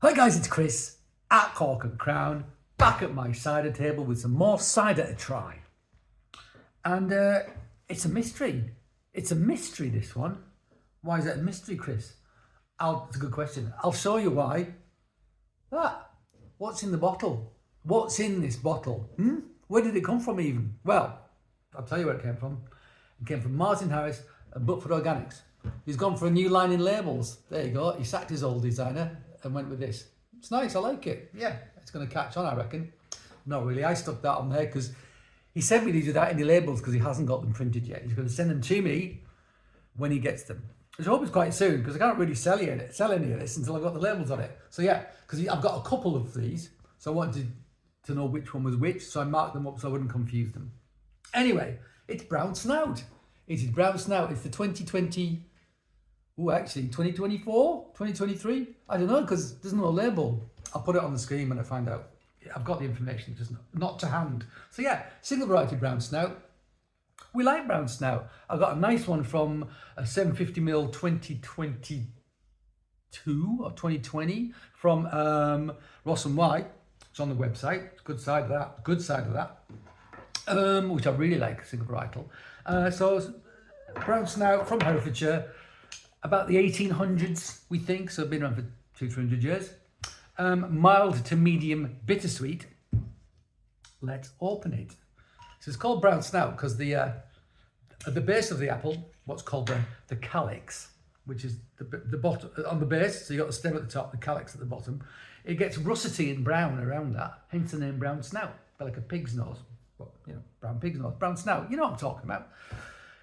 Hi guys, it's Chris at Cork and Crown, back at my cider table with some more cider to try. And it's a mystery. It's a mystery, this one. Why is it a mystery, Chris? It's a good question. I'll show you why. What's in the bottle? What's in this bottle? Where did it come from even? Well, I'll tell you where it came from. It came from Martin Harris at Butford Organics. He's gone for a new line in labels. There you go. He sacked his old designer and went with this. It's nice, I like it. Yeah, it's going to catch on, I reckon. Not really, I stuck that on there because he sent me these without any labels because he hasn't got them printed yet. He's going to send them to me when he gets them. Which I hope is quite soon because I can't really sell any of this until I've got the labels on it. So yeah, because I've got a couple of these, so I wanted to know which one was which, so I marked them up so I wouldn't confuse them. Anyway, it's Brown Snout. It is Brown Snout. It's the 2020... 2024, 2023? I don't know because there's no label. I'll put it on the screen when I find out. Yeah, I've got the information, just not to hand. So yeah, single variety Brown Snout. We like Brown Snout. I've got a nice one from a 750ml 2022 or 2020 from Ross and White. It's on the website. It's good side of that. Which I really like, single varietal. So Brown Snout from Herefordshire. About the 1800s, we think, so been around for 200-300 years. Mild to medium bittersweet. Let's open it. So it's called Brown Snout because at the base of the apple, what's called the calyx, which is the bottom on the base. So you got the stem at the top, the calyx at the bottom. It gets russety and brown around that, hence the name Brown Snout, like a pig's nose. Well, brown pig's nose, Brown Snout. You know what I'm talking about.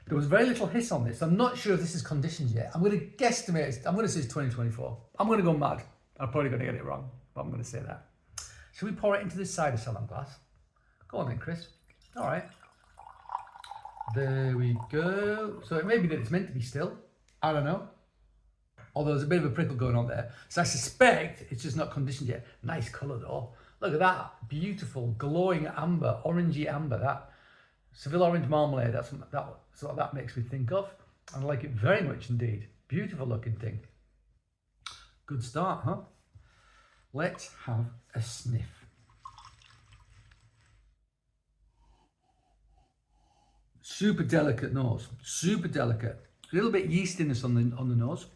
There was very little hiss on this. I'm not sure if this is conditioned yet. I'm going to guesstimate. I'm going to say it's 2024. I'm going to go mad. I'm probably going to get it wrong, but I'm going to say that. Should we pour it into this cider salon glass? Go on then, Chris. All right. There we go. So it may be that it's meant to be still. I don't know. Although there's a bit of a prickle going on there. So I suspect it's just not conditioned yet. Nice colour though. Look at that. Beautiful, glowing amber, orangey amber. That Seville orange marmalade, that's what that makes me think of. I like it very much indeed. Beautiful looking thing. Good start, huh? Let's have a sniff. Super delicate nose, super delicate. A little bit yeastiness on the nose,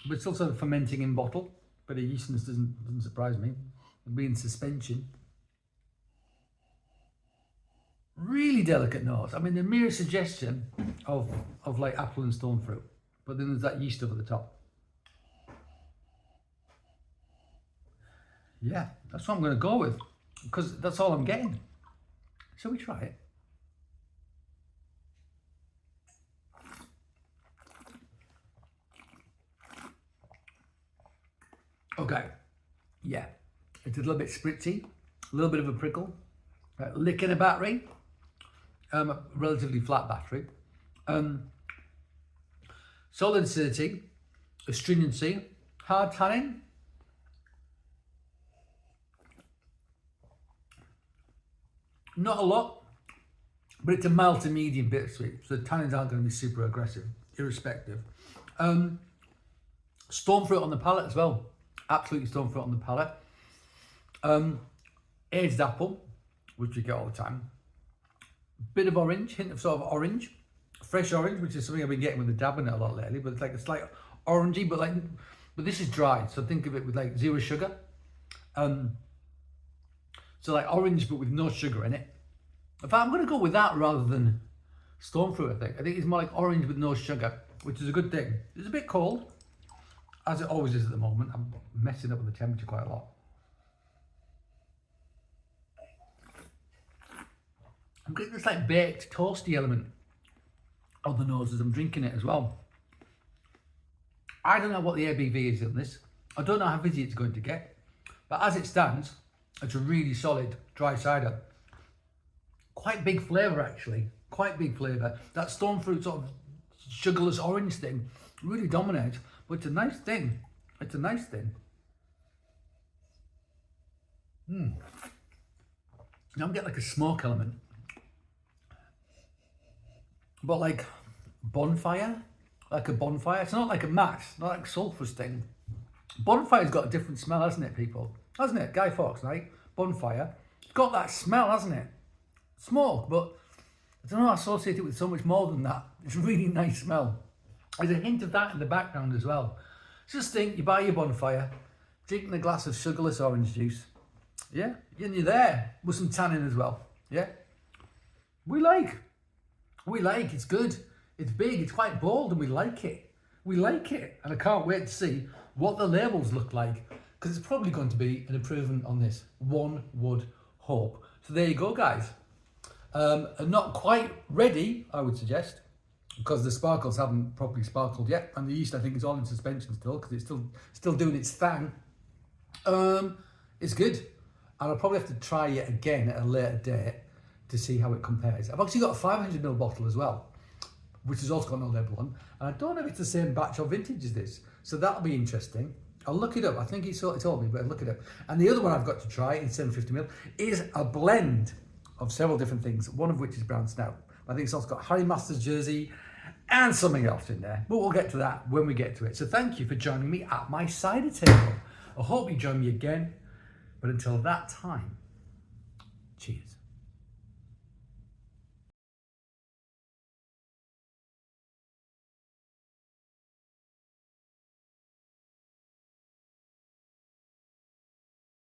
but still sort of fermenting in bottle. But the yeastiness doesn't surprise me. It'll be in suspension. Really delicate nose. I mean, the mere suggestion of like apple and stone fruit, but then there's that yeast over the top. Yeah, that's what I'm going to go with because that's all I'm getting. Shall we try it? Okay. Yeah, it's a little bit spritzy, a little bit of a prickle, lick in a battery. Relatively flat battery. Solid acidity, astringency, hard tannin. Not a lot, but it's a mild to medium bittersweet, so the tannins aren't going to be super aggressive, irrespective. Stone fruit on the palate as well. Absolutely stone fruit on the palate. Aged apple, which we get all the time. Bit of orange, hint of sort of orange, fresh orange, which is something I've been getting with the dabbing it a lot lately. But it's like a slight orangey, but this is dry, so think of it with like zero sugar. So like orange, but with no sugar in it. In fact, I'm going to go with that rather than stone fruit. I think it's more like orange with no sugar, which is a good thing. It's a bit cold, as it always is at the moment. I'm messing up with the temperature quite a lot. I'm getting this like baked, toasty element on the nose as I'm drinking it as well. I don't know what the ABV is on this. I don't know how fizzy it's going to get. But as it stands, it's a really solid dry cider. Quite big flavour actually. Quite big flavour. That stone fruit sort of sugarless orange thing really dominates. But it's a nice thing. It's a nice thing. Now I'm getting like a smoke element. But like bonfire, like a bonfire. It's not like a mat, not like sulphurous thing. Bonfire's got a different smell, hasn't it, people? Hasn't it? Guy Fawkes, right? Bonfire. It's got that smell, hasn't it? Smoke, but I don't know, I associate it with so much more than that. It's a really nice smell. There's a hint of that in the background as well. Just think, you buy your Bonfire, drinking a glass of sugarless orange juice. Yeah, and you're there with some tannin as well. Yeah, we like, it's good, it's big, it's quite bold, and we like it. We like it, and I can't wait to see what the labels look like, because it's probably going to be an improvement on this, one would hope. So there you go, guys. Not quite ready, I would suggest, because the sparkles haven't properly sparkled yet, and the yeast, I think, is all in suspension still, because it's still doing its thing. It's good, and I'll probably have to try it again at a later date to see how it compares. I've actually got a 500ml bottle as well, which has also got no label on, and I don't know if it's the same batch or vintage as this, so that'll be interesting. I'll look it up. I think he told me, but I'll look it up. And the other one I've got to try in 750ml is a blend of several different things, one of which is brown snout. I think it's also got Harry Masters jersey and something else in there, but we'll get to that when we get to it. So thank you for joining me at my cider table. I hope you join me again, but until that time, cheers.